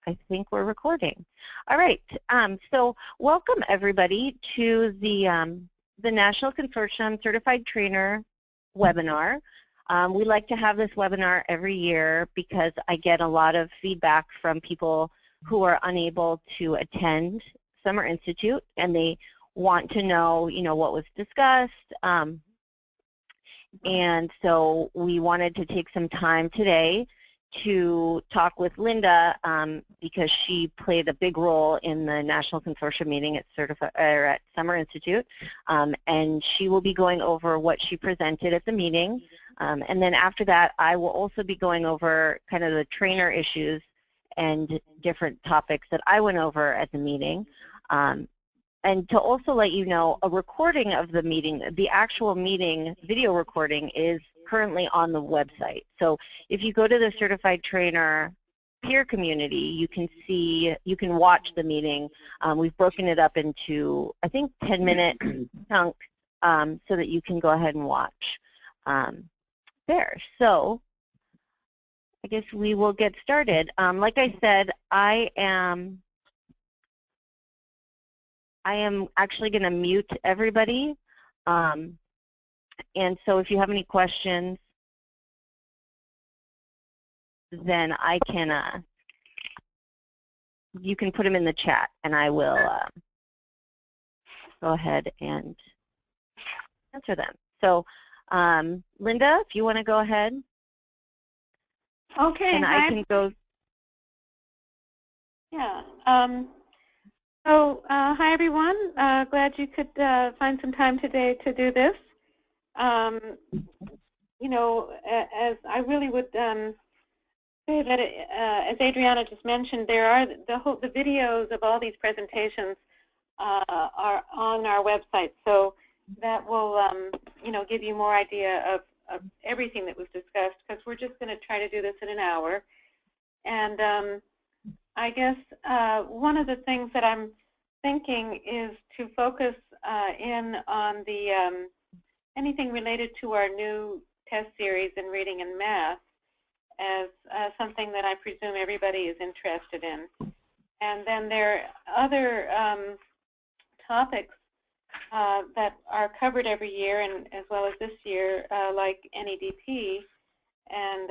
I think we're recording. All right. So welcome everybody to the National Consortium Certified Trainer webinar. We like to have this webinar every year because I get a lot of feedback from people who are unable to attend Summer Institute, and they want to know, what was discussed. And so we wanted to take some time today to talk with Linda because she played a big role in the National Consortium meeting at Summer Institute, and she will be going over what she presented at the meeting. And then after that, I will also be going over kind of the trainer issues and different topics that I went over at the meeting. And to also let you know, a recording of the meeting, the actual meeting video recording, is currently on the website. So if you go to the Certified Trainer peer community, you can watch the meeting. We've broken it up into, I think, 10-minute chunks so that you can go ahead and watch there. So I guess we will get started. Like I said, I am actually going to mute everybody. And so if you have any questions, then I can, you can put them in the chat, and I will go ahead and answer them. So Linda, if you want to go ahead. Okay. And I can go. Yeah. Hi everyone. Glad you could find some time today to do this. As I really would say that, as Adriana just mentioned, there are the videos of all these presentations are on our website, so that will give you more idea of everything that was discussed, because we're just going to try to do this in an hour. And I guess one of the things that I'm thinking is to focus in on the anything related to our new test series in reading and math as something that I presume everybody is interested in. And then there are other topics that are covered every year, and as well as this year, like NEDP and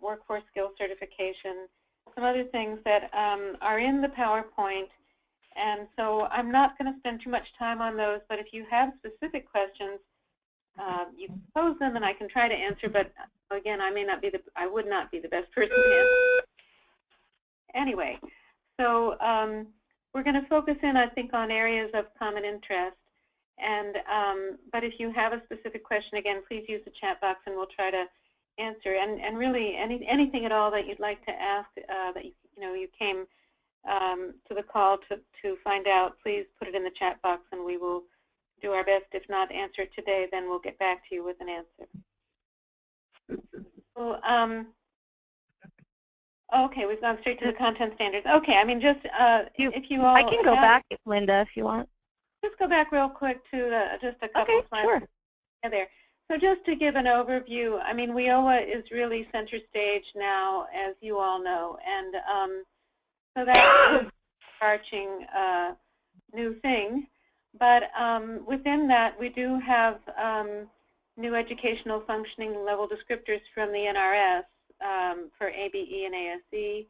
workforce skills certification, some other things that are in the PowerPoint. And so I'm not going to spend too much time on those, but if you have specific questions, you can pose them and I can try to answer, but again, I would not be the best person to answer. Anyway, so we're going to focus in, I think, on areas of common interest. And but if you have a specific question, again, please use the chat box and we'll try to answer. And really, anything at all that you'd like to ask that you came to the call to find out, please put it in the chat box and we will do our best. If not answer it today, then we'll get back to you with an answer. So, okay, we've gone straight to the content standards. Okay, I mean, just if you all, I can go back, Linda, if you want. Just go back real quick to just a couple slides. Sure. There. So just to give an overview, I mean, WIOA is really center stage now, as you all know, and so that's an overarching new thing. But within that, we do have new educational functioning level descriptors from the NRS for ABE and ASE.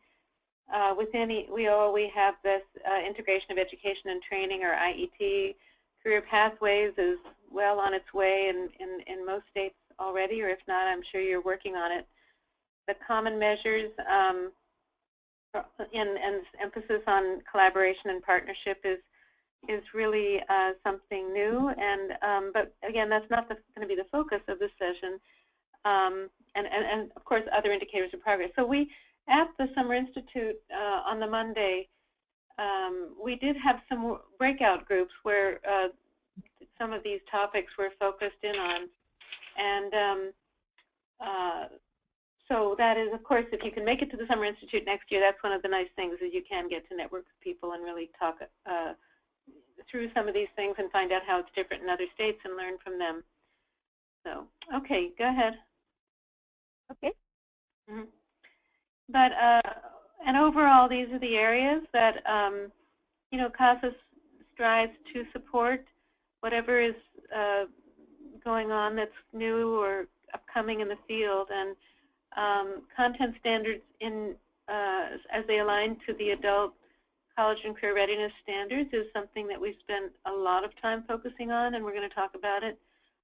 Within WIOA, we have this integration of education and training, or IET. Career Pathways is well on its way in most states already, or if not, I'm sure you're working on it. The common measures and emphasis on collaboration and partnership is really something new, and but again, that's not going to be the focus of this session. And of course, other indicators of progress. So we, at the Summer Institute on the Monday, we did have some breakout groups where some of these topics were focused in on, and so that is, of course, if you can make it to the Summer Institute next year, that's one of the nice things, is you can get to network with people and really talk through some of these things and find out how it's different in other states and learn from them. So, okay, go ahead. Okay. But And overall, these are the areas that you know, CASAS strives to support whatever is going on that's new or upcoming in the field, and content standards as they align to the adult college and career readiness standards is something that we spent a lot of time focusing on, and we're going to talk about it.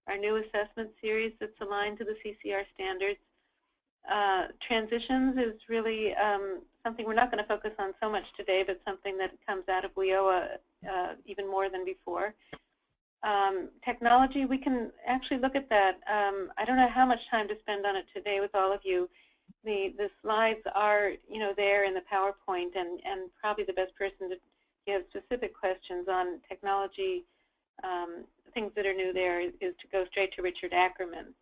Our new assessment series that's aligned to the CCR standards. Transitions is really something we're not going to focus on so much today, but something that comes out of WIOA even more than before. Technology, we can actually look at that. I don't know how much time to spend on it today with all of you. The slides are, you know, there in the PowerPoint, and probably the best person to give specific questions on technology, things that are new there, is to go straight to Richard Ackerman.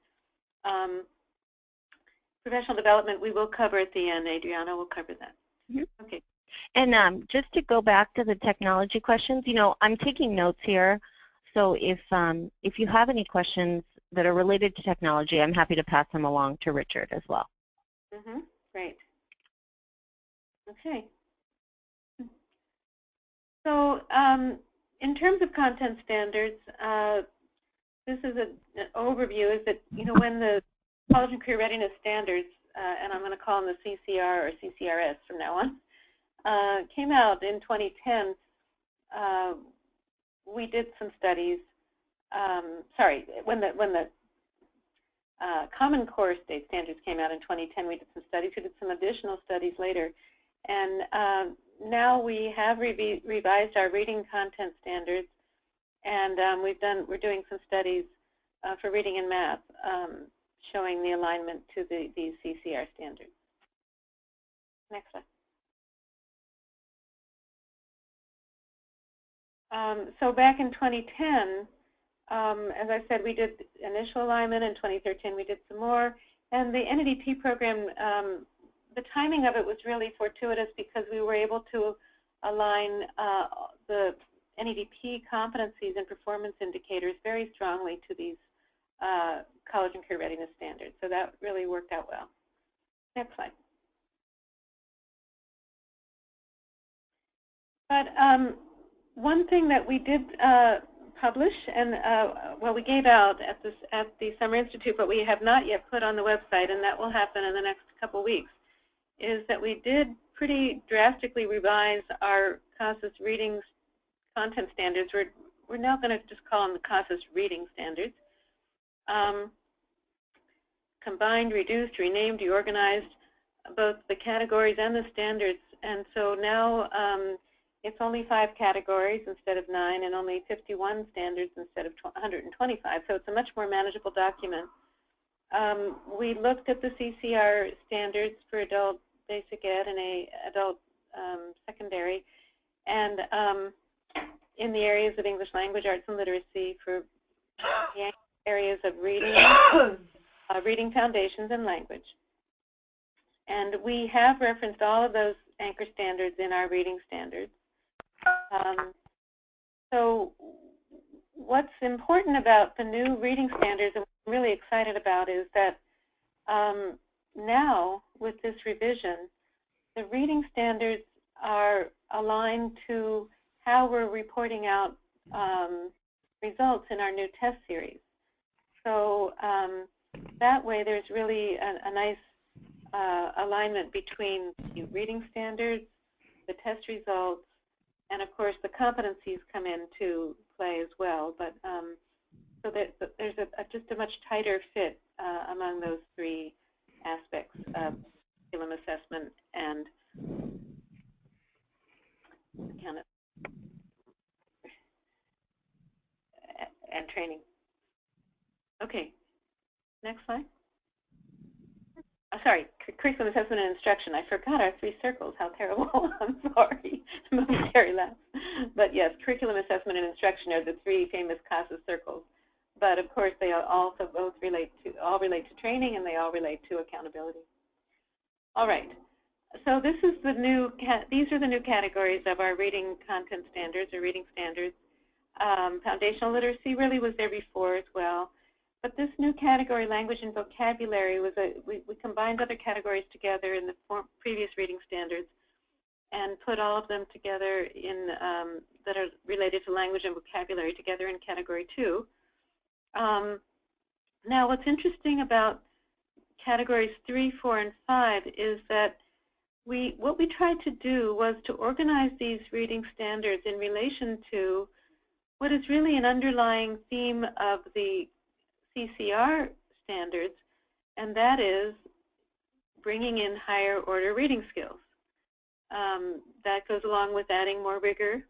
Professional development we will cover at the end. Adriana will cover that. Mm-hmm. Okay. And just to go back to the technology questions, you know, I'm taking notes here. So if you have any questions that are related to technology, I'm happy to pass them along to Richard as well. Mm-hmm. Great. Okay. So in terms of content standards, this is an overview. Is that, you know, when the College and Career Readiness Standards, and I'm going to call them the CCR or CCRS from now on, came out in 2010, we did some studies. Sorry, when the Common Core State Standards came out in 2010, we did some studies. We did some additional studies later, and now we have revised our reading content standards, and we're doing some studies for reading and math, showing the alignment to these CCR standards. Next slide. So back in 2010, as I said, we did initial alignment. In 2013, we did some more. And the NEDP program, the timing of it was really fortuitous because we were able to align the NEDP competencies and performance indicators very strongly to these college and career readiness standards. So that really worked out well. Next slide. But one thing that we did publish, and well, we gave out at the Summer Institute, but we have not yet put on the website, and that will happen in the next couple weeks, is that we did pretty drastically revise our CASAS reading content standards. We're now going to just call them the CASAS reading standards. Combined, reduced, renamed, reorganized both the categories and the standards, and so now it's only 5 categories instead of 9, and only 51 standards instead of 125. So it's a much more manageable document. We looked at the CCR standards for adult basic ed and adult secondary, and in the areas of English language, arts, and literacy for the areas of reading, reading foundations, and language. And we have referenced all of those anchor standards in our reading standards. So what's important about the new reading standards, and what I'm really excited about, is that now with this revision, the reading standards are aligned to how we're reporting out results in our new test series. So that way there's really a nice alignment between the reading standards, the test results, and of course the competencies come into play as well. But so that there's just a much tighter fit among those 3 aspects of curriculum assessment and training. Okay, next slide. Sorry, curriculum assessment and instruction. I forgot our 3 circles. How terrible. I'm sorry. Momentary lapse. But yes, curriculum assessment and instruction are the 3 famous CASAS circles. But of course, they also both relate to training, and they all relate to accountability. All right. So this is the new. These are the new categories of our reading content standards, or reading standards. Foundational literacy really was there before as well. But this new category, language and vocabulary, was we combined other categories together in the previous reading standards. and put all of them together in that are related to language and vocabulary together in Category 2. Now, what's interesting about Categories 3, 4, and 5 is that what we tried to do was to organize these reading standards in relation to what is really an underlying theme of the CCR standards, and that is bringing in higher order reading skills. That goes along with adding more rigor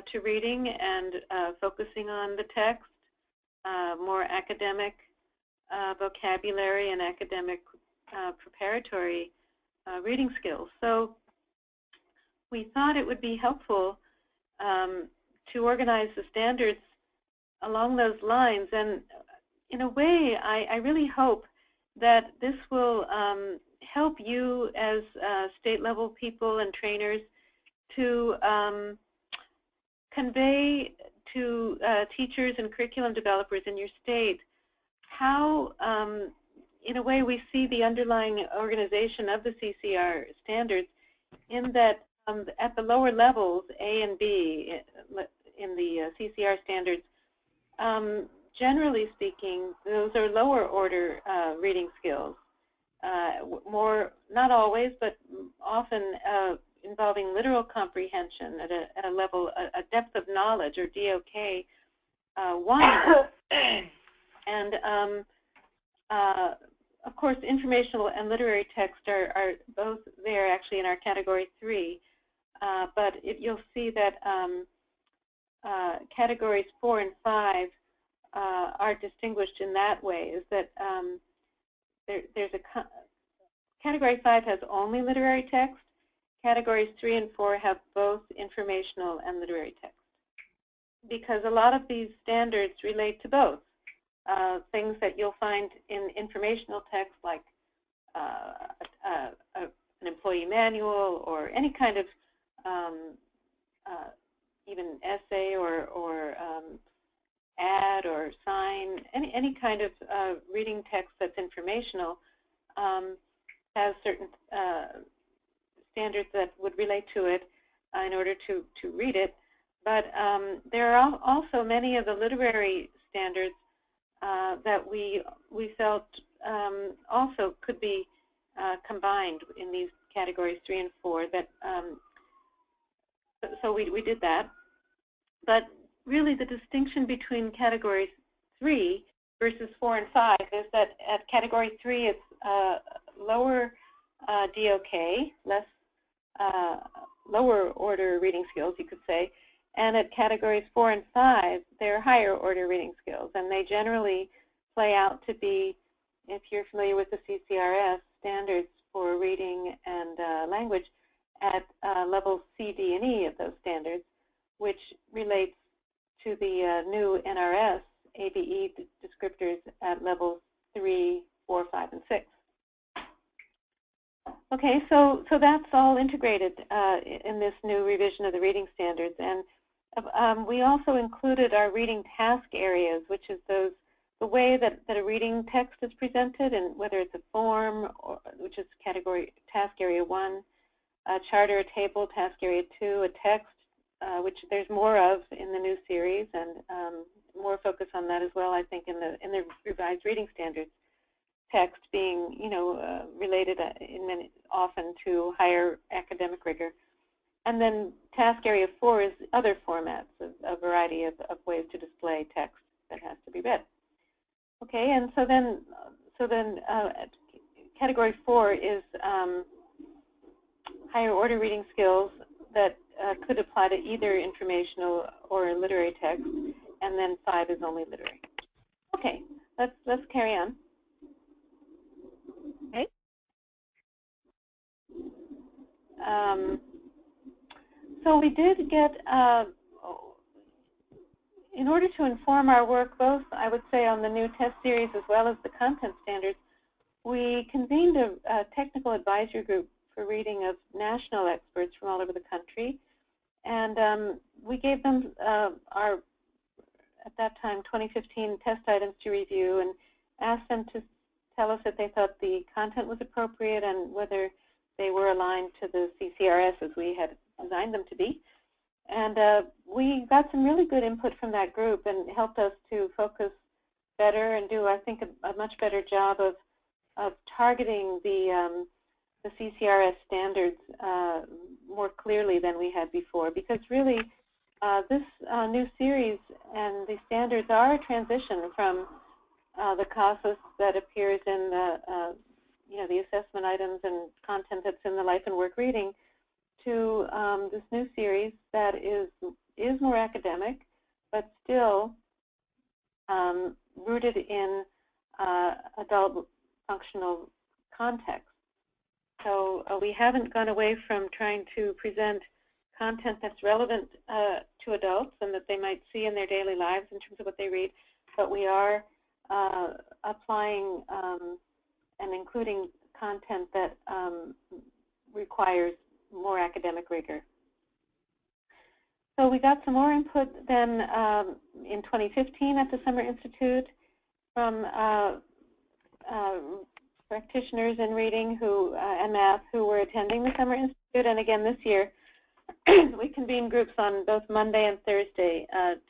to reading and focusing on the text, more academic vocabulary and academic preparatory reading skills. So we thought it would be helpful to organize the standards along those lines, and in a way I really hope that this will help you as state level people and trainers to convey to teachers and curriculum developers in your state how, in a way, we see the underlying organization of the CCR standards, in that at the lower levels, A and B, in the CCR standards, generally speaking, those are lower order reading skills. More, not always, but often involving literal comprehension at a level, a depth of knowledge, or DOK 1. And of course, informational and literary text are both there actually in our Category 3. But you'll see that Categories 4 and 5 are distinguished in that way, is that there's a Category 5 has only literary text. Categories 3 and 4 have both informational and literary text, because a lot of these standards relate to both. Things that you'll find in informational text, like an employee manual or any kind of even essay or ad or sign, any kind of reading text that's informational, has certain standards that would relate to it in order to read it. But there are also many of the literary standards that we felt also could be combined in these Categories 3 and 4. That so we did that. But really, the distinction between Categories 3 versus 4 and 5 is that at Category 3, it's lower DOK, less lower order reading skills, you could say. And at Categories 4 and 5, they're higher order reading skills, and they generally play out to be, if you're familiar with the CCRS standards for reading and language, at levels C, D, and E of those standards, which relates to the new NRS ABE descriptors at levels 3, 4, 5, and 6. Okay, so that's all integrated in this new revision of the reading standards, and we also included our reading task areas, which is the way that a reading text is presented, and whether it's a form, which is category task area 1, a chart or a table, task area 2, a text, which there's more of in the new series, and more focus on that as well, I think, in the revised reading standards. Text being, related often to higher academic rigor. And then task area 4 is other formats, a variety of ways to display text that has to be read. Okay, and so then Category 4 is higher order reading skills that could apply to either informational or literary text, and then 5 is only literary. Okay, let's carry on. Okay. So we did get, in order to inform our work, both, I would say, on the new test series as well as the content standards, we convened a technical advisory group for reading of national experts from all over the country. And we gave them our, at that time, 2015 test items to review, and asked them to tell us if they thought the content was appropriate and whether they were aligned to the CCRS as we had designed them to be. And we got some really good input from that group and helped us to focus better and do, I think, a much better job of targeting the CCRS standards more clearly than we had before. Because really, this new series and the standards are a transition from the CASAS that appears in the the assessment items and content that's in the life and work reading to this new series that is more academic, but still rooted in adult functional context. So we haven't gone away from trying to present content that's relevant to adults and that they might see in their daily lives in terms of what they read, but we are applying and including content that requires more academic rigor. So we got some more input then in 2015 at the Summer Institute from practitioners in reading and math who were attending the Summer Institute, and again this year we convened groups on both Monday and Thursday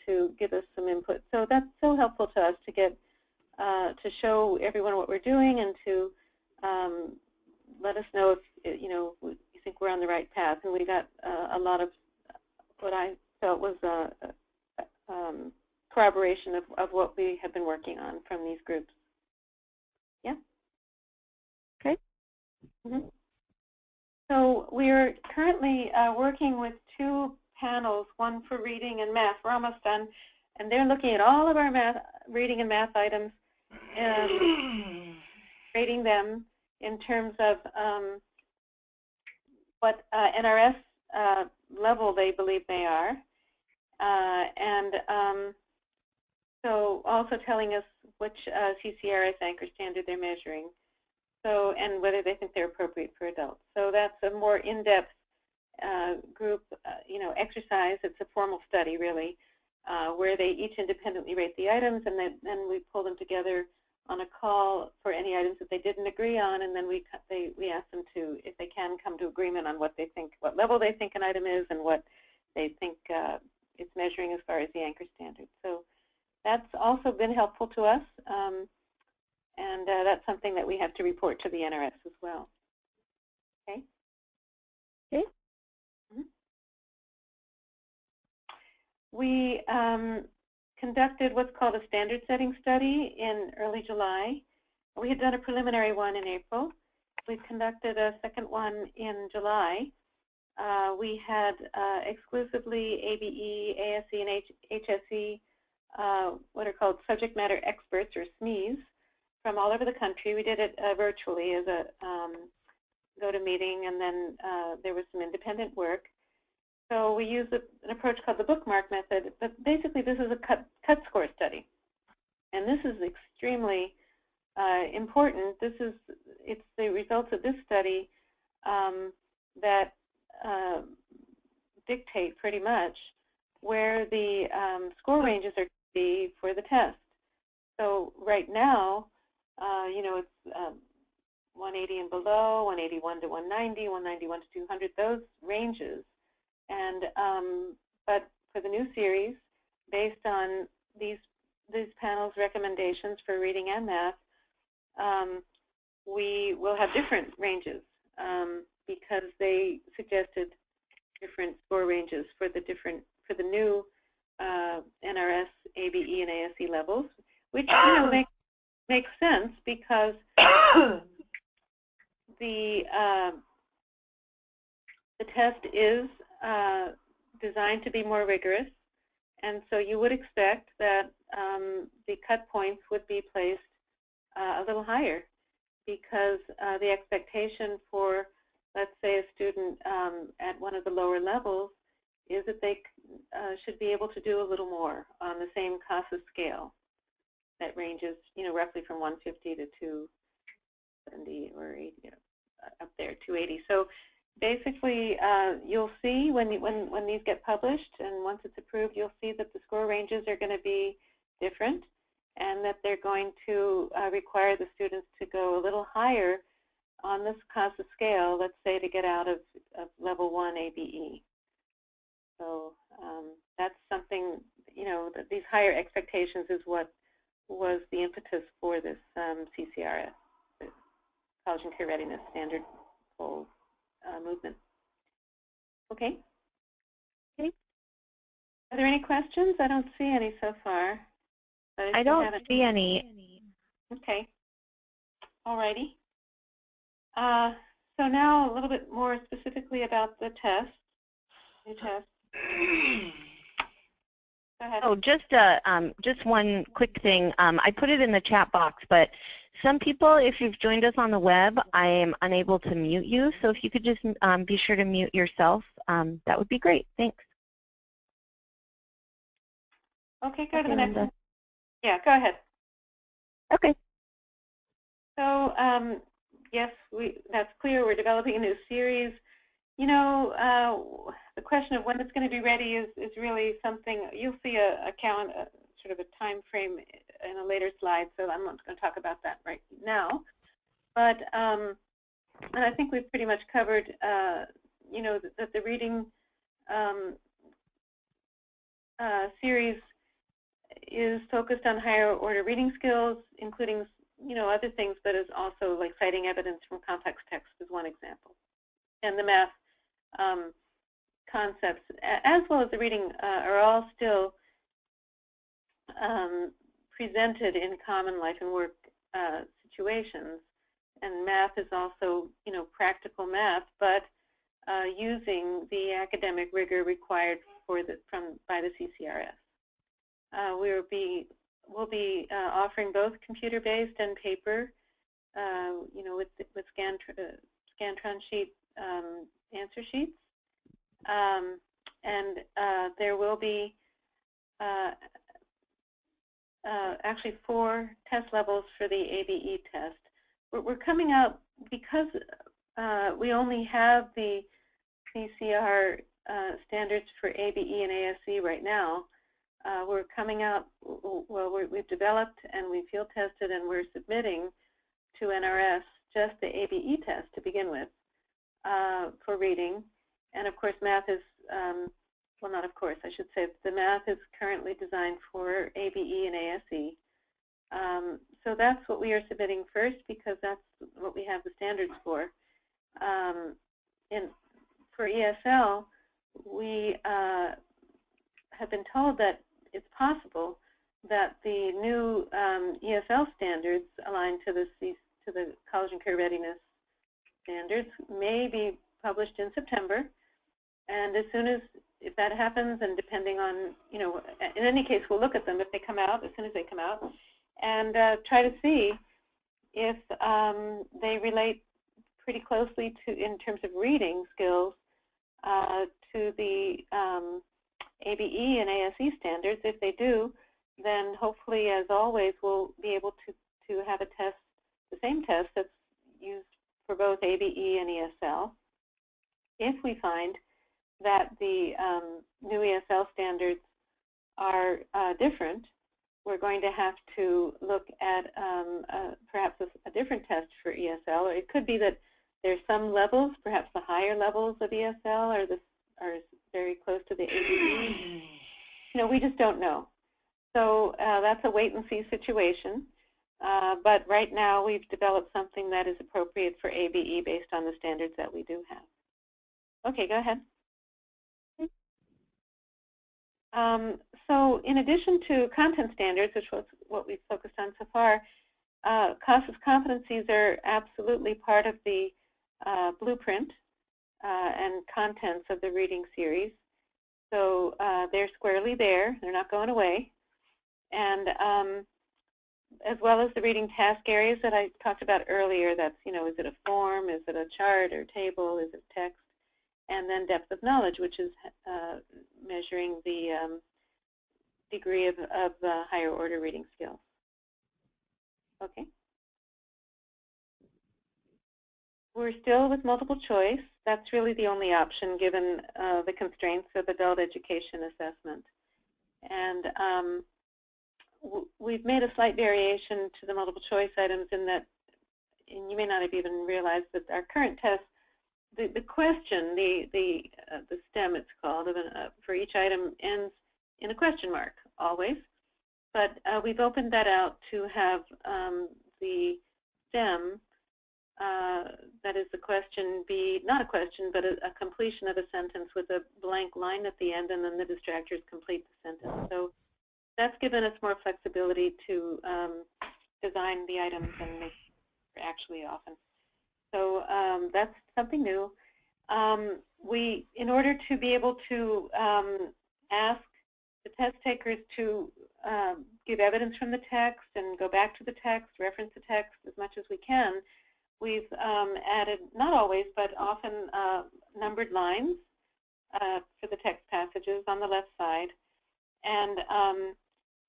to give us some input. So that's so helpful to us to get to show everyone what we're doing and to let us know if you think we're on the right path. And we got a lot of what I felt was corroboration of what we have been working on from these groups. Yeah. Okay. Mm-hmm. So we're currently working with two panels, one for reading and math. We're almost done, and they're looking at all of our reading and math items and rating them in terms of what NRS level they believe they are, and so also telling us which CCRS anchor standard they're measuring. So, and whether they think they're appropriate for adults. So that's a more in-depth group, exercise. It's a formal study, really, where they each independently rate the items, and then we pull them together on a call for any items that they didn't agree on, and then we ask them to, if they can, come to agreement on what they think, what level they think an item is, and what they think it's measuring as far as the anchor standard. So that's also been helpful to us. And that's something that we have to report to the NRS as well. Okay. Okay. Mm-hmm. We conducted what's called a standard setting study in early July. We had done a preliminary one in April. We conducted a second one in July. We had exclusively ABE, ASE, and HSE, what are called subject matter experts, or SMEs, from all over the country. We did it virtually as a GoToMeeting, and then there was some independent work. So we used an approach called the bookmark method, but basically this is a cut score study. And this is extremely important. It's the results of this study that dictate pretty much where the score ranges are to be for the test. So right now, it's 180 and below, 181 to 190, 191 to 200, those ranges. And but for the new series, based on these panels' recommendations for reading and math, we will have different ranges because they suggested different score ranges for the new NRS, ABE, and ASE levels, which makes sense because the test is designed to be more rigorous, and so you would expect that the cut points would be placed a little higher because the expectation for, let's say, a student at one of the lower levels is that they should be able to do a little more on the same CASAS scale that ranges, roughly from 150 to 270 or 80, up there, 280. So basically, you'll see when these get published, and once it's approved, you'll see that the score ranges are going to be different, and that they're going to require the students to go a little higher on this CASAS scale, let's say to get out of level 1 ABE. So that's something, that these higher expectations is what was the impetus for this CCRS, the College and Career Readiness Standard Poll movement. Okay. Okay. Are there any questions? I don't see any so far. But I don't see any. Okay. All righty. So now a little bit more specifically about the test. New test. Go ahead. Oh, just one quick thing. I put it in the chat box, but some people, if you've joined us on the web, I am unable to mute you. So if you could just be sure to mute yourself, that would be great. Thanks. Okay, go to the next one. Yeah, go ahead. Okay. So yes, that's clear. We're developing a new series. The question of when it's going to be ready is really something you'll see a sort of a time frame in a later slide. So I'm not going to talk about that right now. But and I think we've pretty much covered, that the reading series is focused on higher order reading skills, including other things, but is also like citing evidence from complex text is one example. And the math concepts, as well as the reading, are all still presented in common life and work situations. And math is also, practical math, but using the academic rigor required by the CCRS. We'll be offering both computer-based and paper, with Scantron sheet answer sheets, and there will be actually 4 test levels for the ABE test. We're coming out because we only have the CCR standards for ABE and ASE right now. We're coming out, we've developed and we field tested and we're submitting to NRS just the ABE test to begin with for reading. And of course math is, well not of course, I should say, the math is currently designed for ABE and ASE. So that's what we are submitting first because that's what we have the standards for. For ESL, we have been told that it's possible that the new ESL standards aligned to the College and Career Readiness standards may be published in September. And as soon as, if that happens, and depending on, in any case, we'll look at them if they come out, as soon as they come out, and try to see if they relate pretty closely to, in terms of reading skills, to the ABE and ASE standards. If they do, then hopefully, as always, we'll be able to have a test, the same test that's used for both ABE and ESL. If we find that the new ESL standards are different, we're going to have to look at perhaps a different test for ESL, or it could be that there's some levels, perhaps the higher levels of ESL are very close to the ABE. We just don't know. So that's a wait-and-see situation. But right now we've developed something that is appropriate for ABE based on the standards that we do have. Okay, go ahead. So in addition to content standards, which was what we've focused on so far, CASAS competencies are absolutely part of the blueprint and contents of the reading series. So they're squarely there. They're not going away. And as well as the reading task areas that I talked about earlier, that's, is it a form, is it a chart or table, is it text? And then depth of knowledge, which is measuring the degree of higher order reading skills. Okay. We're still with multiple choice. That's really the only option given the constraints of adult education assessment. And we've made a slight variation to the multiple choice items in that you may not have even realized that our current test, the question, the STEM it's called, for each item ends in a question mark always. But we've opened that out to have the STEM, that is the question, be not a question, but a completion of a sentence with a blank line at the end, and then the distractors complete the sentence. So that's given us more flexibility to design the items and make it actually often. So that's something new. In order to be able to ask the test takers to give evidence from the text and go back to the text, reference the text as much as we can, we've added, not always, but often numbered lines for the text passages on the left side. And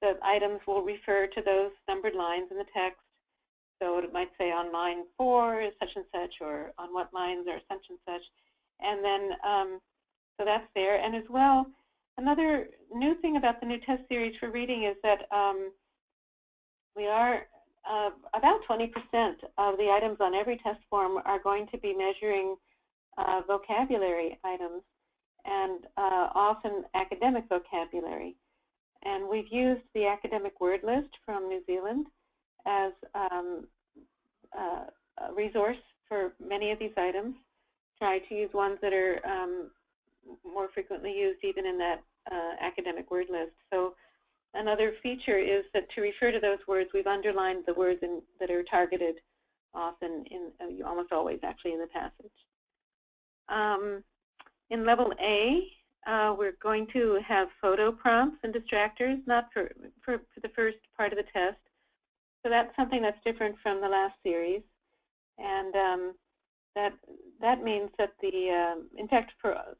the items will refer to those numbered lines in the text. So it might say on line 4 is such and such, or on what lines are such and such. And then, so that's there. And as well, another new thing about the new test series for reading is that we are, about 20% of the items on every test form are going to be measuring vocabulary items, and often academic vocabulary. And we've used the academic word list from New Zealand as a resource for many of these items. Try to use ones that are more frequently used even in that academic word list. So another feature is that to refer to those words, we've underlined the words that are targeted often, almost always actually, in the passage. In level A, we're going to have photo prompts and distractors, not for the first part of the test. So that's something that's different from the last series. And that means that in fact,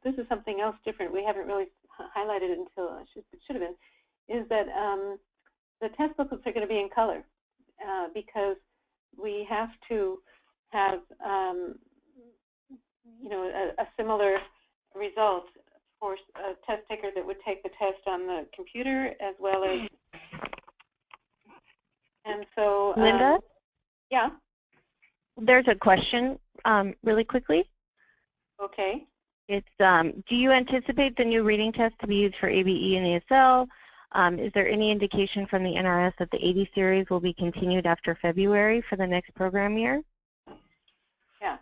this is something else different we haven't really highlighted until it should have been, is that the test booklets are going to be in color because we have to have a similar result for a test taker that would take the test on the computer as well as. And so, Linda? Yeah? There's a question really quickly. Okay. It's, do you anticipate the new reading test to be used for ABE and ESL? Is there any indication from the NRS that the 80 series will be continued after February for the next program year? Yeah.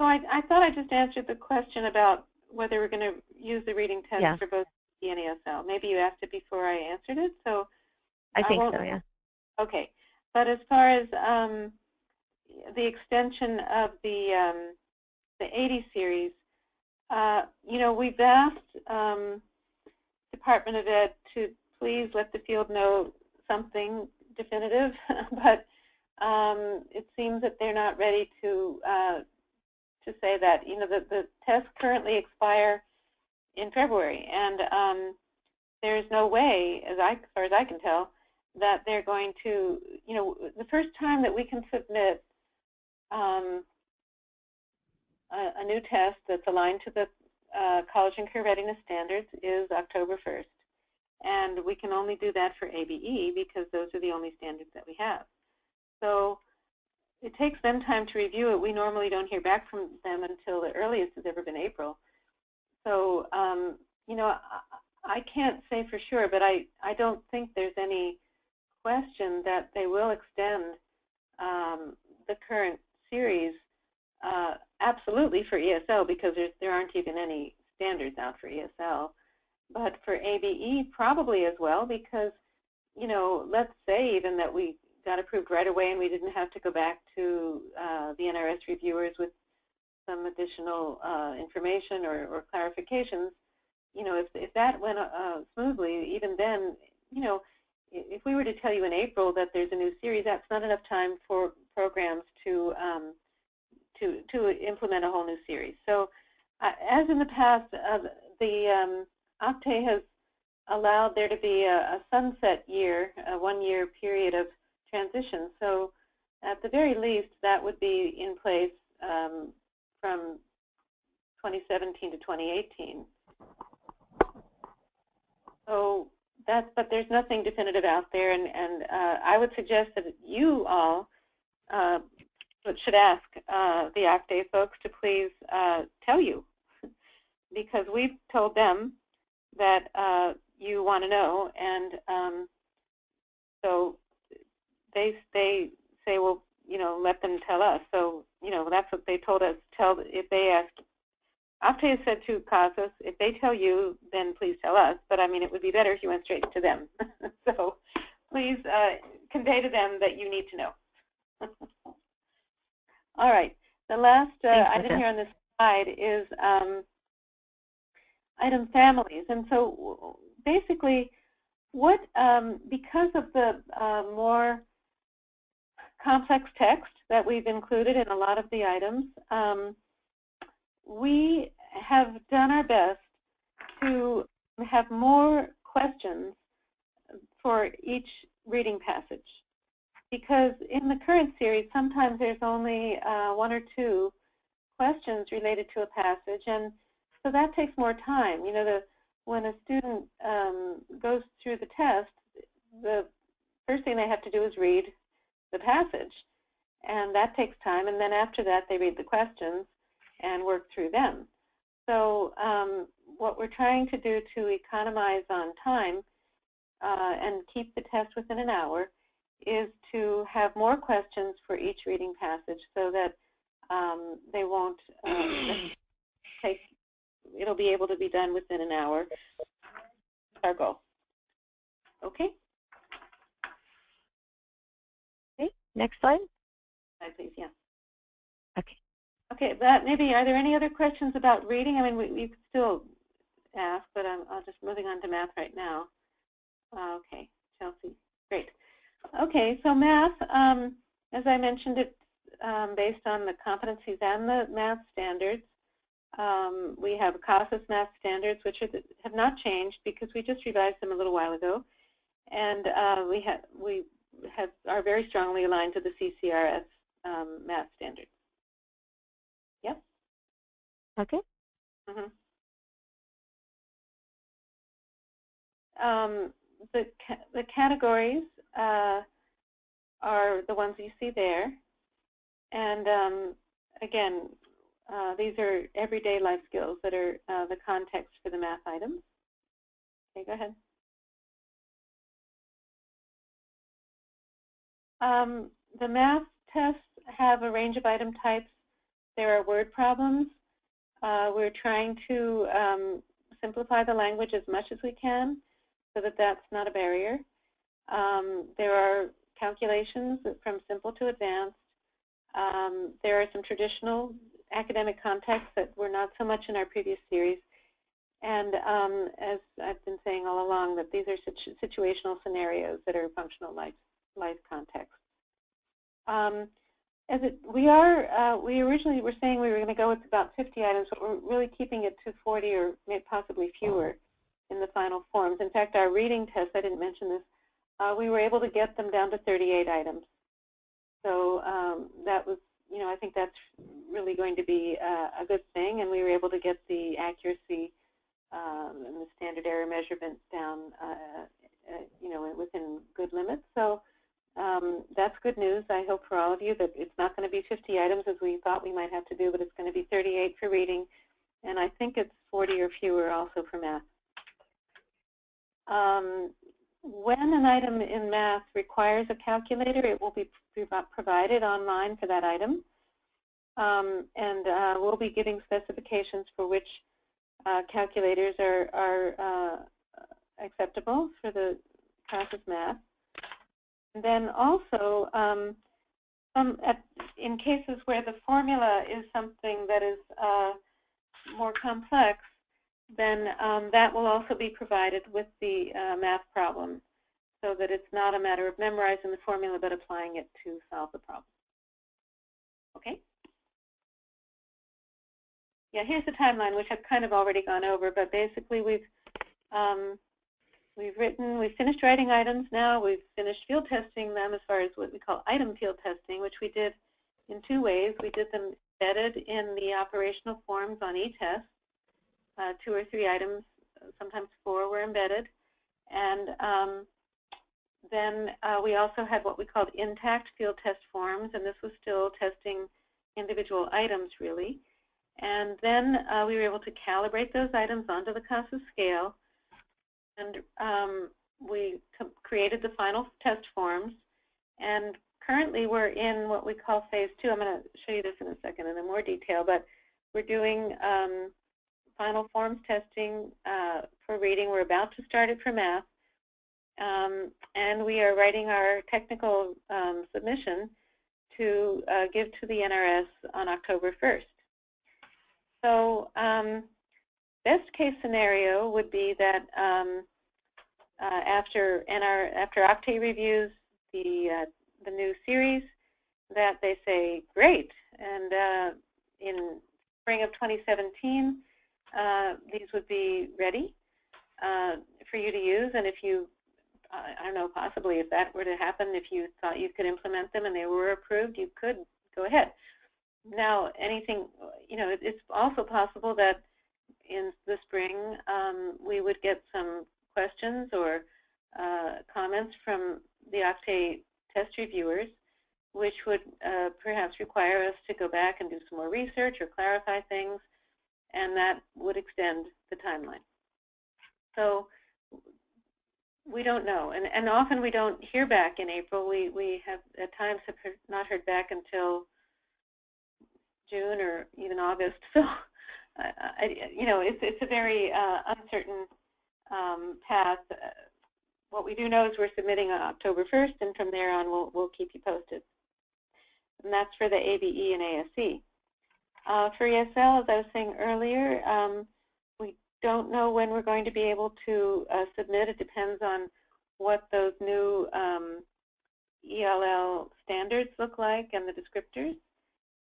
So I thought I just answered the question about whether we're going to use the reading test for both ABE and ESL. Maybe you asked it before I answered it, so I think so, yeah. Okay. But as far as the extension of the 80 series, we've asked Department of Ed to please let the field know something definitive, but it seems that they're not ready to say that. The tests currently expire in February, and there's no way, as far as I can tell, that they're going to, the first time that we can submit a new test that's aligned to the college and career readiness standards is October 1st. And we can only do that for ABE because those are the only standards that we have. So it takes them time to review it. We normally don't hear back from them until the earliest has ever been April. So, I can't say for sure, but I don't think there's any question that they will extend the current series absolutely for ESL, because there aren't even any standards out for ESL. But for ABE, probably as well, because, let's say even that we got approved right away and we didn't have to go back to the NRS reviewers with some additional information or clarifications. If that went smoothly, even then, if we were to tell you in April that there's a new series, that's not enough time for programs to implement a whole new series. So, as in the past, the OCTAE has allowed there to be a sunset year, a one-year period of transition. So, at the very least, that would be in place from 2017 to 2018. So but there's nothing definitive out there, and I would suggest that you all should ask the Octave folks to please tell you, because we've told them that you want to know, and so they say, well, let them tell us. So, that's what they told us. If they ask, Octave said to CASAS, if they tell you, then please tell us. But I mean, it would be better if you went straight to them. So please convey to them that you need to know. All right. The last item here on this slide is item families. And so basically, because of the more complex text that we've included in a lot of the items, we have done our best to have more questions for each reading passage. Because in the current series, sometimes there's only 1 or 2 questions related to a passage, and so that takes more time. When a student goes through the test, the first thing they have to do is read the passage, and that takes time, and then after that they read the questions and work through them. So what we're trying to do to economize on time and keep the test within an hour is to have more questions for each reading passage, so that they won't take, it'll be able to be done within an hour. That's our goal. Okay? Okay, next slide. Slide, please, yeah. Okay. Okay, maybe, are there any other questions about reading? I mean, we could still ask, but I'm just moving on to math right now. Okay, Chelsea, great. Okay, so math, as I mentioned, it's based on the competencies and the math standards. We have CASAS math standards, which have not changed because we just revised them a little while ago, and we are very strongly aligned to the CCRS math standards. Yep. Okay. Mm-hmm. The categories are the ones you see there, and again, these are everyday life skills that are the context for the math items. Okay, go ahead. The math tests have a range of item types. There are word problems. We're trying to simplify the language as much as we can so that that's not a barrier. There are calculations from simple to advanced. There are some traditional academic contexts that were not so much in our previous series. And as I've been saying all along, that these are situational scenarios that are functional life context. We originally were saying we were going to go with about 50 items, but we're really keeping it to 40 or maybe possibly fewer in the final forms. In fact, our reading test, I didn't mention this, we were able to get them down to 38 items. So that was, I think that's really going to be a good thing, and we were able to get the accuracy and the standard error measurement down, within good limits. So that's good news, I hope, for all of you, that it's not going to be 50 items as we thought we might have to do, but it's going to be 38 for reading, and I think it's 40 or fewer also for math. When an item in math requires a calculator, it will be provided online for that item, and we'll be giving specifications for which calculators are acceptable for the CASAS math. And then also, in cases where the formula is something that is more complex, then that will also be provided with the math problem, so that it's not a matter of memorizing the formula but applying it to solve the problem. Okay? Yeah, here's the timeline, which I've kind of already gone over, but basically we've finished writing items now. We've finished field testing them as far as what we call item field testing, which we did in 2 ways. We did them embedded in the operational forms on e-test. 2 or 3 items, sometimes 4, were embedded. And Then we also had what we called intact field test forms, and this was still testing individual items, really. And then we were able to calibrate those items onto the CASAS scale, and we created the final test forms. And currently we're in what we call phase 2. I'm going to show you this in a second in more detail, but we're doing final forms testing for reading. We're about to start it for math. And we are writing our technical submission to give to the NRS on October 1st. So best case scenario would be that after Octave reviews the new series, that they say, great, and in spring of 2017, these would be ready for you to use. And if you, I don't know, possibly if that were to happen, if you thought you could implement them and they were approved, you could go ahead. Now, anything, it's also possible that in the spring we would get some questions or comments from the Octave test reviewers, which would perhaps require us to go back and do some more research or clarify things, and that would extend the timeline. So we don't know, and often we don't hear back in April. We have at times have not heard back until June or even August. So it's a very uncertain path. What we do know is we're submitting on October 1st, and from there on we'll keep you posted. And that's for the ABE and ASE. For ESL, as I was saying earlier, we don't know when we're going to be able to submit. It depends on what those new ELL standards look like and the descriptors.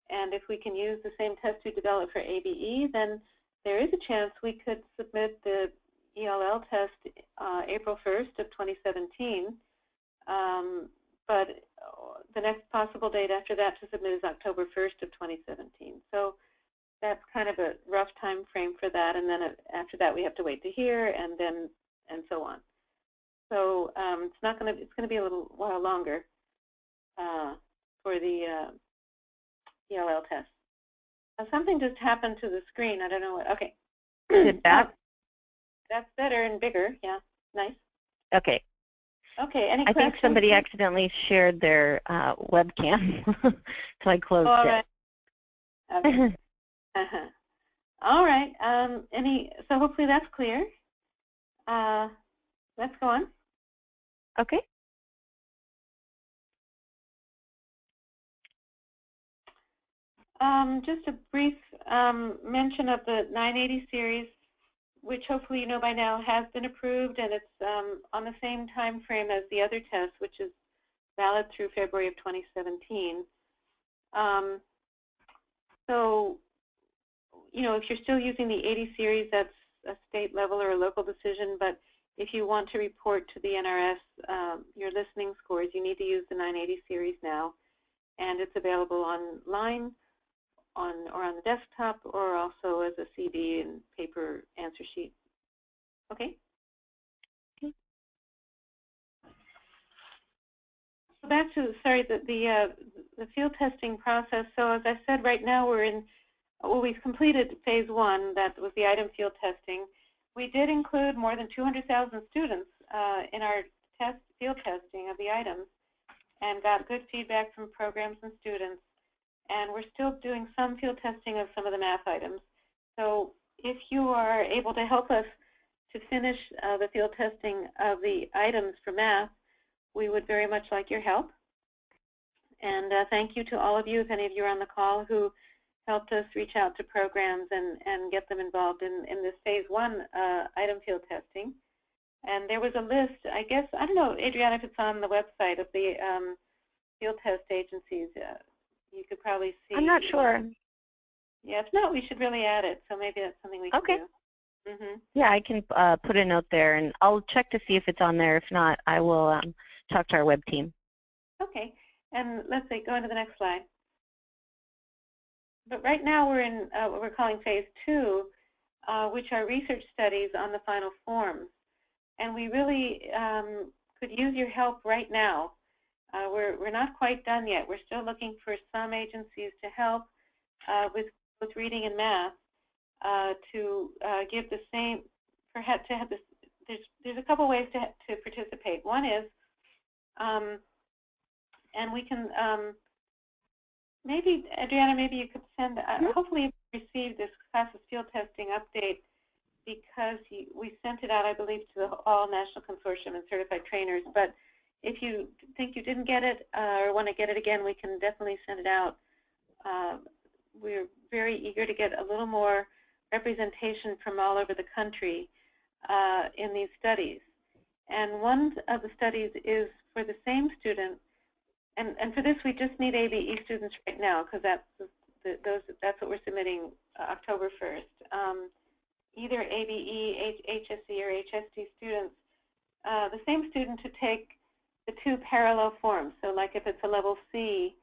And if we can use the same test we developed for ABE, then there is a chance we could submit the ELL test April 1st of 2017. But the next possible date after that to submit is October 1st of 2017. So that's kind of a rough time frame for that, and then after that we have to wait to hear, and so on. So it's going to be a little while longer for the ELL test. Something just happened to the screen. I don't know what. Okay. Did that? That's better and bigger. Yeah. Nice. Okay. Okay. Any questions? I think somebody accidentally shared their webcam, so I closed All it. Right. Okay. All right. So hopefully that's clear. Let's go on. Okay. Just a brief mention of the 980 series, which hopefully you know by now has been approved, and it's on the same time frame as the other test, which is valid through February of 2017. So, if you're still using the 80 series, that's a state level or a local decision, but if you want to report to the NRS your listening scores, you need to use the 980 series now, and it's available online or on the desktop, or also as a CD and paper answer sheet. Okay? So back to, the field testing process. So as I said, right now we're in, we've completed phase 1, that was the item field testing. We did include more than 200,000 students in our field testing of the items, and got good feedback from programs and students. And we're still doing some field testing of some of the math items. So if you are able to help us to finish the field testing of the items for math, we would very much like your help. And thank you to all of you, if any of you are on the call, who helped us reach out to programs and get them involved in this phase 1 item field testing. And there was a list, I guess, I don't know, Adriana, if it's on the website of the field test agencies. You could probably see. I'm not sure. Yeah, if not, we should really add it. So maybe that's something we can do. Mm-hmm. Yeah, I can put a note there, and I'll check to see if it's on there. If not, I will talk to our web team. Okay, and let's say go into the next slide. But right now we're in what we're calling phase 2, which are research studies on the final forms. And we really could use your help right now. We're not quite done yet. We're still looking for some agencies to help with both reading and math to give the same, perhaps to have this. There's a couple ways to participate. One is, and we can maybe, Adriana, maybe you could send, hopefully you received this CASAS Field Testing update, because we sent it out, I believe, to all National Consortium and Certified Trainers. But if you think you didn't get it or want to get it again, we can definitely send it out. We're very eager to get a little more representation from all over the country in these studies. And one of the studies is for the same student, and for this we just need ABE students right now, because that's what we're submitting October 1st. Either ABE, HSE, or HST students, the same student to take the two parallel forms. So like if it's a level C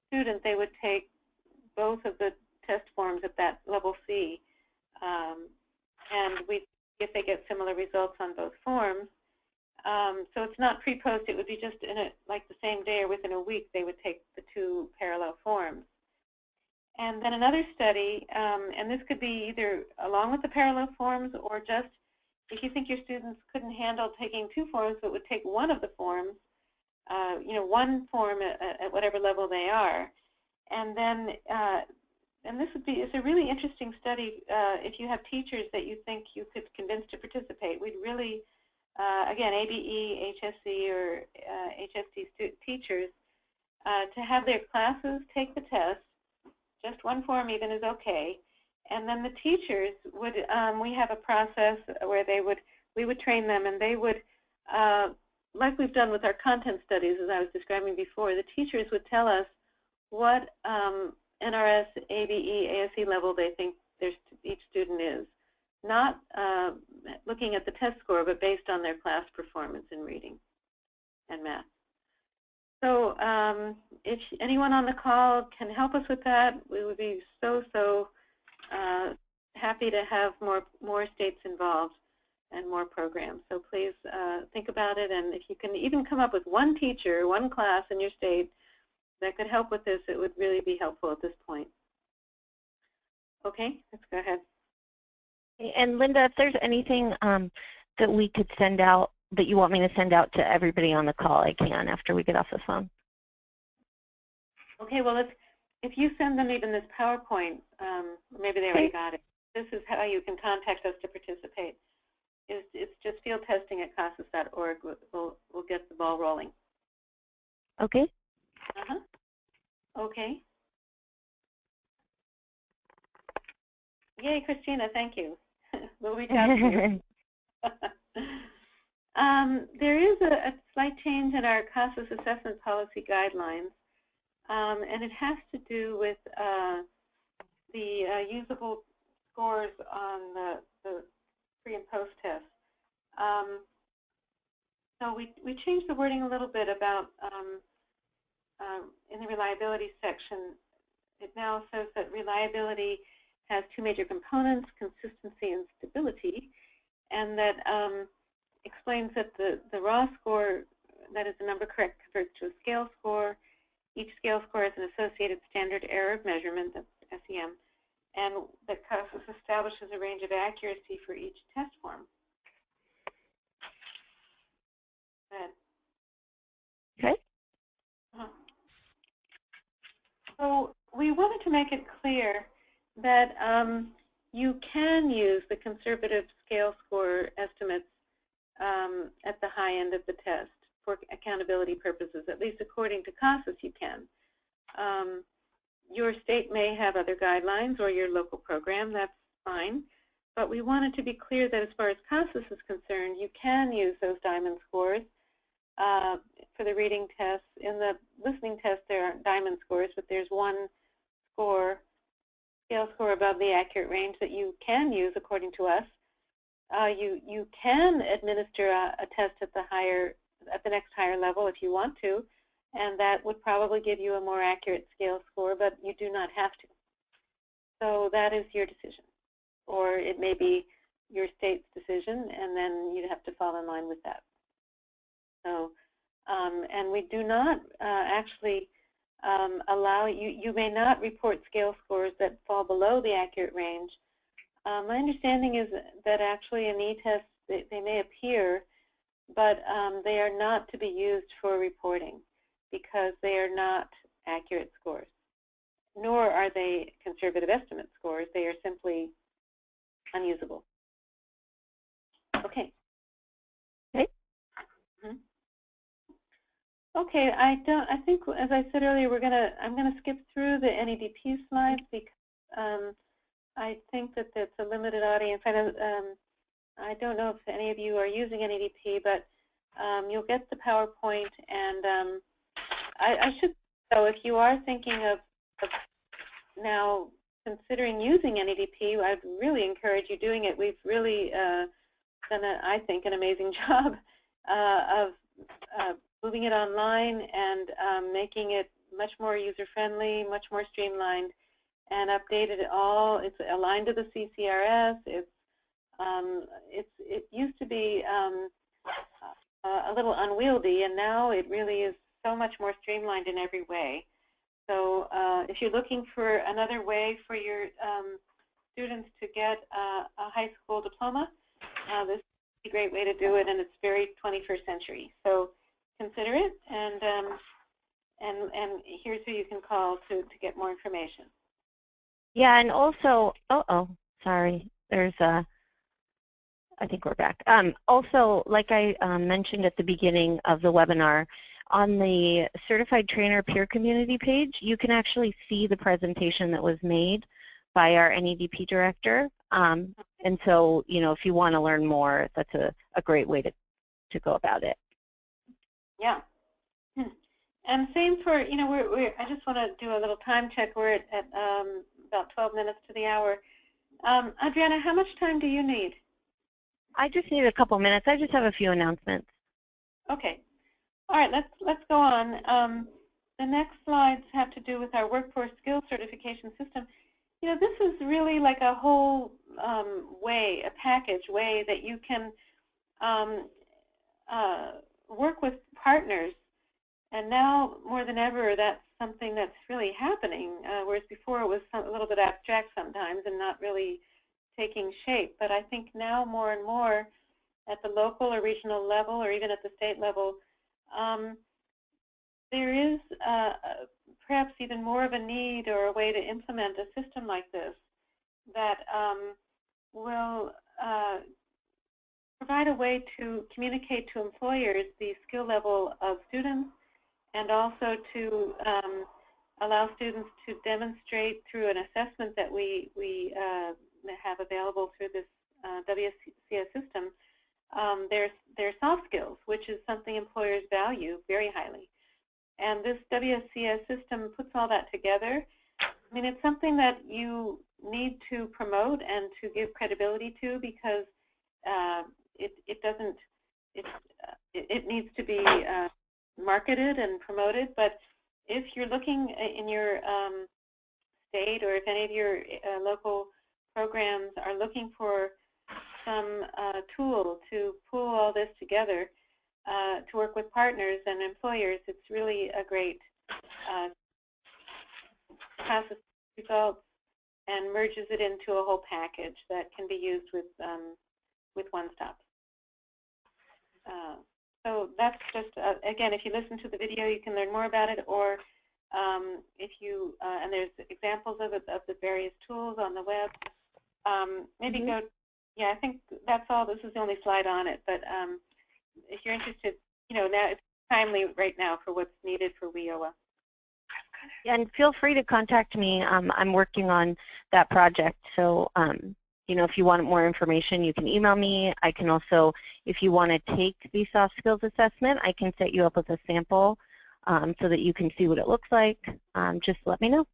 student, they would take both of the test forms at that level C, and if they get similar results on both forms. So it's not pre-post, it would be just in like the same day or within a week they would take the two parallel forms. And then another study, and this could be either along with the parallel forms or just if you think your students couldn't handle taking two forms but would take one of the forms, one form at whatever level they are. And then, and this would be, it's a really interesting study if you have teachers that you think you could convince to participate. We'd really, again, ABE, HSC, or HST teachers, to have their classes take the test. Just one form even is okay. And then the teachers would, we have a process where we would train them, and they would, like we've done with our content studies, as I was describing before, the teachers would tell us what NRS, ABE, ASE level they think each student is. Not looking at the test score, but based on their class performance in reading and math. So if anyone on the call can help us with that, we would be so happy to have more states involved and more programs. So please think about it, and if you can even come up with one teacher, one class in your state that could help with this, it would really be helpful at this point. Okay, let's go ahead. And Linda, if there's anything that we could send out, that you want me to send out to everybody on the call, I can after we get off the phone. Okay, well, if you send them even this PowerPoint, maybe they already got it. This is how you can contact us to participate. It's just fieldtesting@casas.org. We'll get the ball rolling. Okay. Okay. Yay, Christina, thank you. We'll reach out to you. There is a slight change in our CASAS assessment policy guidelines, and it has to do with the usable scores on the pre and post tests. So we changed the wording a little bit about in the reliability section. It now says that reliability has two major components, consistency and stability, and that explains that the raw score, that is the number correct, converts to a scale score. Each scale score has an associated standard error of measurement, that's SEM, and that CASAS establishes a range of accuracy for each test form. Good. Okay. So we wanted to make it clear that you can use the conservative scale score estimates at the high end of the test for accountability purposes, at least according to CASAS you can. Your state may have other guidelines or your local program, that's fine, but we wanted to be clear that as far as CASAS is concerned, you can use those diamond scores for the reading tests. In the listening test there aren't diamond scores, but there's one score, scale score above the accurate range that you can use according to us. You can administer a test at the next higher level if you want to, and that would probably give you a more accurate scale score, but you do not have to. So that is your decision, or it may be your state's decision, and then you'd have to fall in line with that. So and we do not actually allow you may not report scale scores that fall below the accurate range. My understanding is that actually in e-tests they may appear, but they are not to be used for reporting because they are not accurate scores, nor are they conservative estimate scores. They are simply unusable. Okay. Okay. Okay. I think, as I said earlier, I'm gonna skip through the NEDP slides because I think that that's a limited audience. I don't know if any of you are using NEDP, but you'll get the PowerPoint, and I should. So if you are thinking of now considering using NEDP, I'd really encourage you doing it. We've really done, I think, an amazing job of moving it online and making it much more user-friendly, much more streamlined, and updated it all. It's aligned to the CCRS. It used to be a little unwieldy, and now it really is so much more streamlined in every way. So if you're looking for another way for your students to get a high school diploma, this is a great way to do it, and it's very 21st century. So consider it, and here's who you can call to get more information. Yeah, and also, sorry, there's a, I think we're back. Also, like I mentioned at the beginning of the webinar, on the Certified Trainer Peer Community page, you can actually see the presentation that was made by our NEDP director. And so, you know, if you want to learn more, that's a great way to go about it. Yeah. And same for, you know, I just want to do a little time check. We're at about 12 minutes to the hour. Adriana, how much time do you need? I just need a couple minutes. I just have a few announcements. Okay. All right, let's go on. The next slides have to do with our workforce skills certification system. You know, this is really like a whole way, a package way that you can work with partners. And now, more than ever, that's something that's really happening, whereas before it was a little bit abstract sometimes and not really taking shape. But I think now more and more at the local or regional level or even at the state level, there is perhaps even more of a need or a way to implement a system like this that will provide a way to communicate to employers the skill level of students, and also to allow students to demonstrate through an assessment that we have available through this WSCS system their soft skills, which is something employers value very highly. And this WSCS system puts all that together. I mean, it's something that you need to promote and to give credibility to, because it needs to be marketed and promoted. But if you're looking in your state, or if any of your local programs are looking for some tool to pull all this together, to work with partners and employers, it's really a great CASAS results and merges it into a whole package that can be used with One Stop. So that's just, again, if you listen to the video, you can learn more about it, or if you, and there's examples of it, of the various tools on the web. Maybe go, yeah, I think that's all. This is the only slide on it, but if you're interested, you know, now it's timely right now for what's needed for WIOA. Yeah, and feel free to contact me. I'm working on that project, so you know, if you want more information, you can email me. I can also, if you want to take the soft skills assessment, I can set you up with a sample so that you can see what it looks like. Just let me know.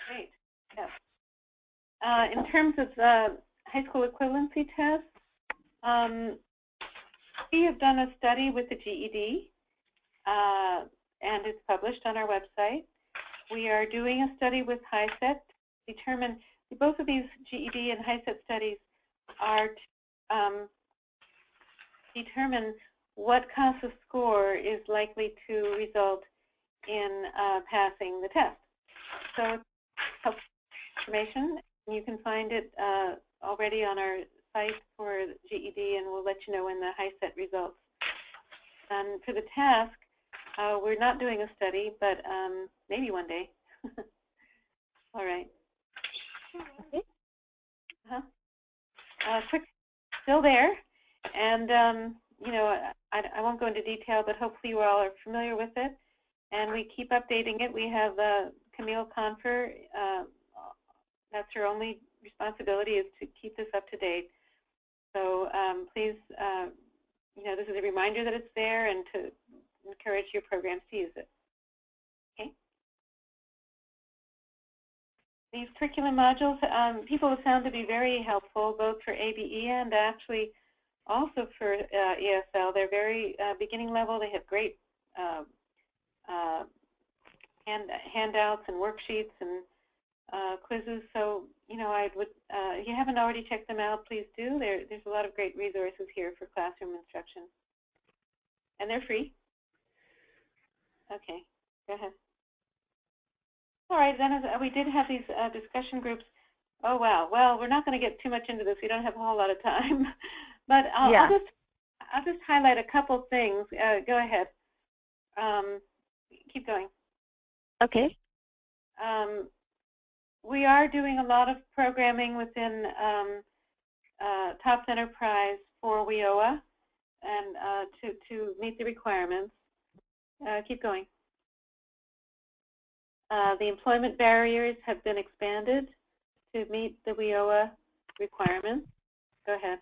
Great. Yes. In terms of high school equivalency tests, we have done a study with the GED, and it's published on our website. We are doing a study with HiSET to determine, both of these GED and HiSET studies are to determine what CASAS score is likely to result in passing the test. So it's helpful information. You can find it already on our site for GED, and we'll let you know when the HiSET results. And for the task, we're not doing a study, but maybe one day. All right. Okay. Quick, still there, and you know, I won't go into detail, but hopefully you all are familiar with it, and we keep updating it. We have Camille Confer. That's her only responsibility, is to keep this up to date. So please, you know, this is a reminder that it's there, and to encourage your programs to use it. Okay. These curriculum modules, people have found to be very helpful, both for ABE and actually also for ESL. They're very beginning level. They have great handouts and worksheets and quizzes. So, you know, I would, if you haven't already checked them out, please do. There's a lot of great resources here for classroom instruction. And they're free. Okay, go ahead. All right, then we did have these discussion groups. Oh, wow. Well, we're not going to get too much into this. We don't have a whole lot of time. But I'll just highlight a couple things. Go ahead. Keep going. Okay. We are doing a lot of programming within TOPS Enterprise for WIOA and to meet the requirements. Keep going. The employment barriers have been expanded to meet the WIOA requirements. Go ahead.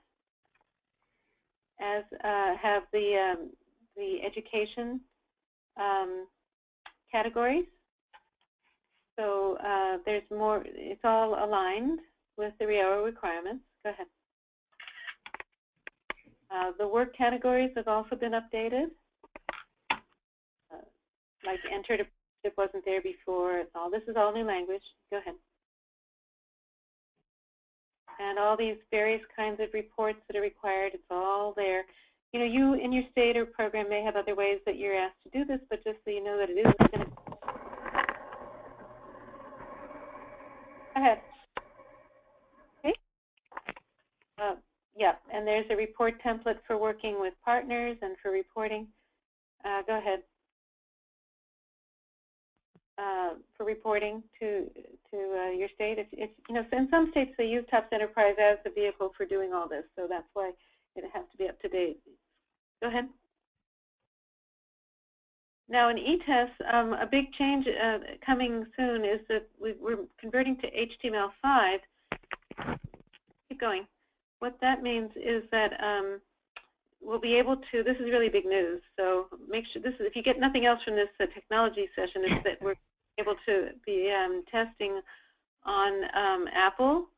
As have the education categories. So there's more. It's all aligned with the WIOA requirements. Go ahead. The work categories have also been updated. Like entered apprenticeship wasn't there before. This is all new language. Go ahead. And all these various kinds of reports that are required, it's all there. You know, you in your state or program may have other ways that you're asked to do this, but just so you know that it is going to. Go ahead. Okay. Yeah, and there's a report template for working with partners and for reporting. Go ahead. For reporting to your state. If you know, so in some states they use TOPS Enterprise as the vehicle for doing all this, so that's why it has to be up to date. Go ahead. Now in eTests, a big change coming soon is that we're converting to HTML5. Keep going. What that means is that we'll be able to, this is really big news, so make sure this is, if you get nothing else from this technology session, is that we're able to be testing on Apple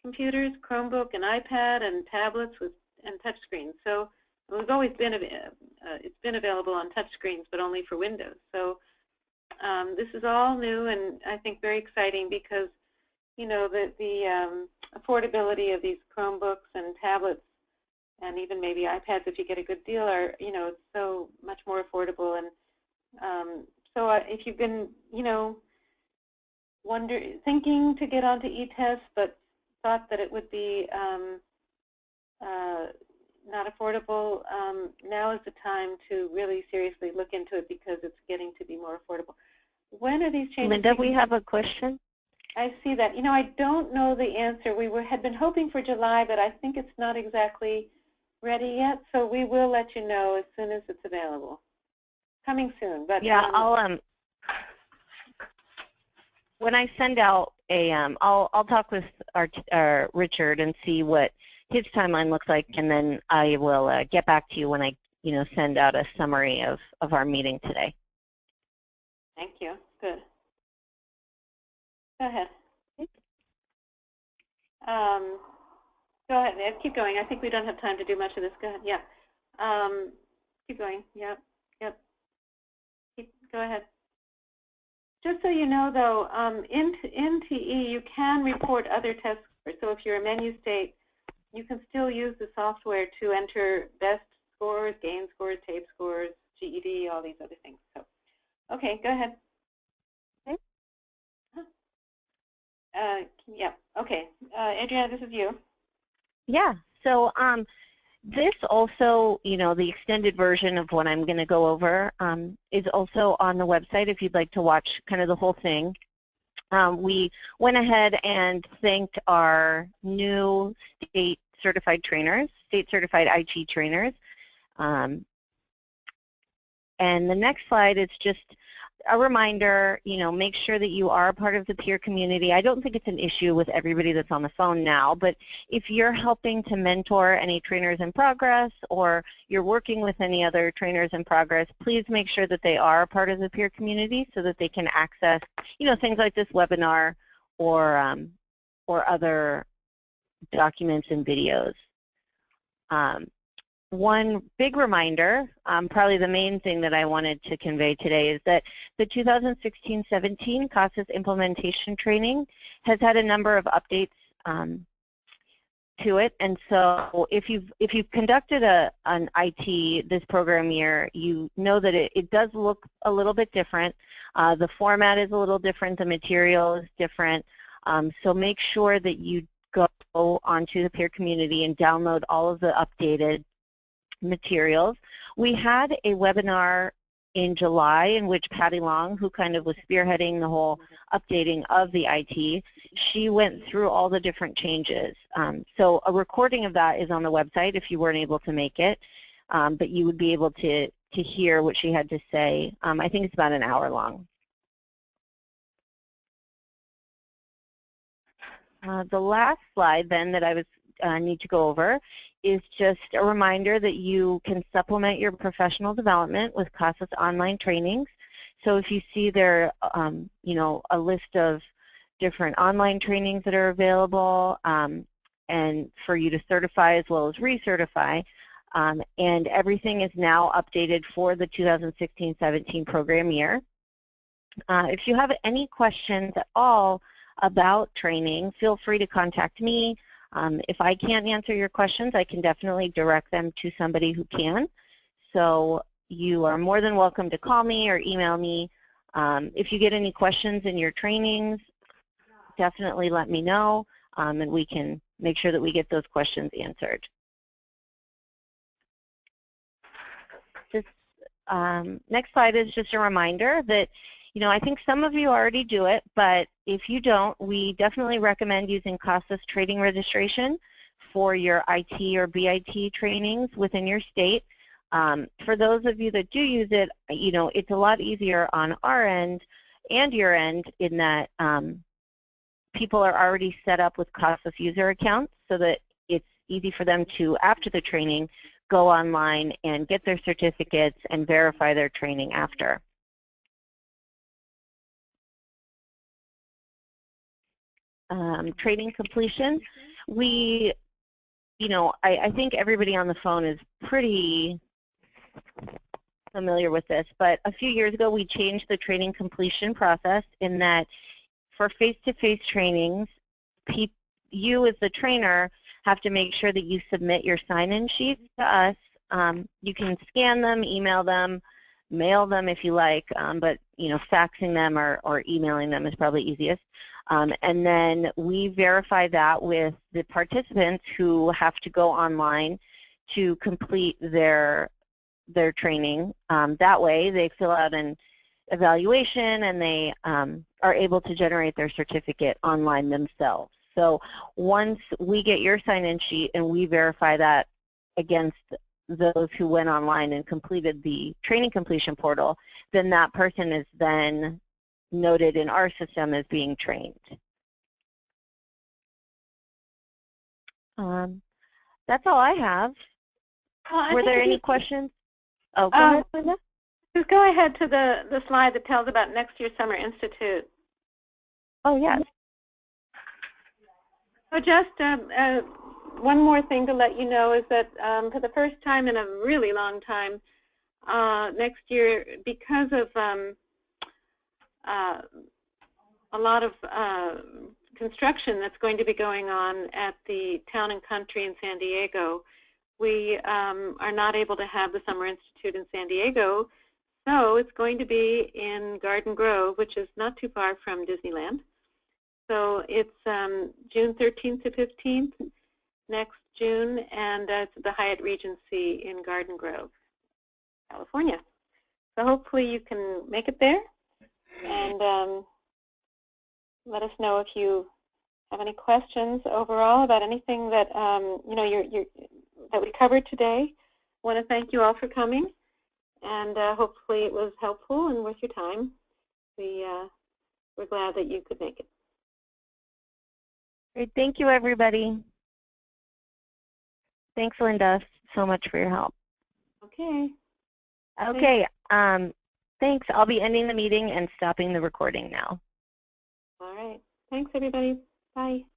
computers, Chromebook, and iPad, and tablets and touchscreens. So we've always been, it's been available on touchscreens, but only for Windows. So this is all new and I think very exciting because, you know, the affordability of these Chromebooks and tablets and even maybe iPads, if you get a good deal, are, you know, so much more affordable. And so if you've been, you know, thinking to get onto eTests, but thought that it would be not affordable, now is the time to really seriously look into it because it's getting to be more affordable. When are these changes? Linda, we have a question. I see that. You know, I don't know the answer. We had been hoping for July, but I think it's not exactly ready yet, so we will let you know as soon as it's available. Coming soon. But yeah, I'll when I send out a I'll talk with our Richard and see what his timeline looks like, and then I will get back to you when I send out a summary of our meeting today. Thank you. Good. Go ahead. Go ahead, Ed. Keep going. I think we don't have time to do much of this. Go ahead. Yeah. Keep going. Yep. Yep. Go ahead. Just so you know, though, in TE, you can report other test scores. So if you're a menu state, you can still use the software to enter best scores, gain scores, tape scores, GED, all these other things. So, okay, go ahead. Okay. Yeah, okay. Adriana, this is you. Yeah, so this also, the extended version of what I'm going to go over is also on the website if you'd like to watch kind of the whole thing. We went ahead and thanked our new state certified trainers, state certified IT trainers. And the next slide is just a reminder, make sure that you are a part of the peer community. I don't think it's an issue with everybody that's on the phone now, but if you're helping to mentor any trainers in progress or you're working with any other trainers in progress, please make sure that they are a part of the peer community so that they can access, things like this webinar or other documents and videos. One big reminder, probably the main thing that I wanted to convey today, is that the 2016-17 CASAS implementation training has had a number of updates to it, and so if you've conducted an IT this program year, you know that it does look a little bit different. The format is a little different, the material is different, so make sure that you go onto the peer community and download all of the updated materials. We had a webinar in July in which Patty Long, who kind of was spearheading the whole updating of the IT, she went through all the different changes. So a recording of that is on the website if you weren't able to make it, but you would be able to hear what she had to say. I think it's about an hour long. The last slide then that I need to go over is just a reminder that you can supplement your professional development with CASAS online trainings. So if you see there, a list of different online trainings that are available and for you to certify as well as recertify, and everything is now updated for the 2016-17 program year. If you have any questions at all about training, feel free to contact me. If I can't answer your questions, I can definitely direct them to somebody who can. So you are more than welcome to call me or email me. If you get any questions in your trainings, definitely let me know, and we can make sure that we get those questions answered. This next slide is just a reminder that I think some of you already do it, but if you don't, we definitely recommend using CASAS trading registration for your IT or BIT trainings within your state. For those of you that do use it, it's a lot easier on our end and your end in that people are already set up with CASAS user accounts so that it's easy for them to, after the training, go online and get their certificates and verify their training after. Training completion. I think everybody on the phone is pretty familiar with this, but a few years ago we changed the training completion process in that for face-to-face trainings, you as the trainer have to make sure that you submit your sign-in sheets to us. You can scan them, email them, mail them if you like, but faxing them or emailing them is probably easiest. And then we verify that with the participants who have to go online to complete their training. That way they fill out an evaluation and they are able to generate their certificate online themselves. So once we get your sign-in sheet and we verify that against those who went online and completed the training completion portal, then that person is then noted in our system as being trained. That's all I have. Were there any questions? Oh, go ahead, Linda. Just go ahead to the slide that tells about next year's Summer Institute. Oh, yes. So just one more thing to let you know is that for the first time in a really long time, next year, because of a lot of construction that's going to be going on at the Town and Country in San Diego, we are not able to have the Summer Institute in San Diego, so it's going to be in Garden Grove, which is not too far from Disneyland. So it's June 13th to 15th next June, and it's the Hyatt Regency in Garden Grove, California. So hopefully you can make it there, and let us know if you have any questions overall about anything that you know that we covered today. I want to thank you all for coming, and hopefully it was helpful and worth your time. We're glad that you could make it. Great. Thank you, everybody. Thanks, Linda, so much for your help. Okay. Okay. Thanks. I'll be ending the meeting and stopping the recording now. All right. Thanks, everybody. Bye.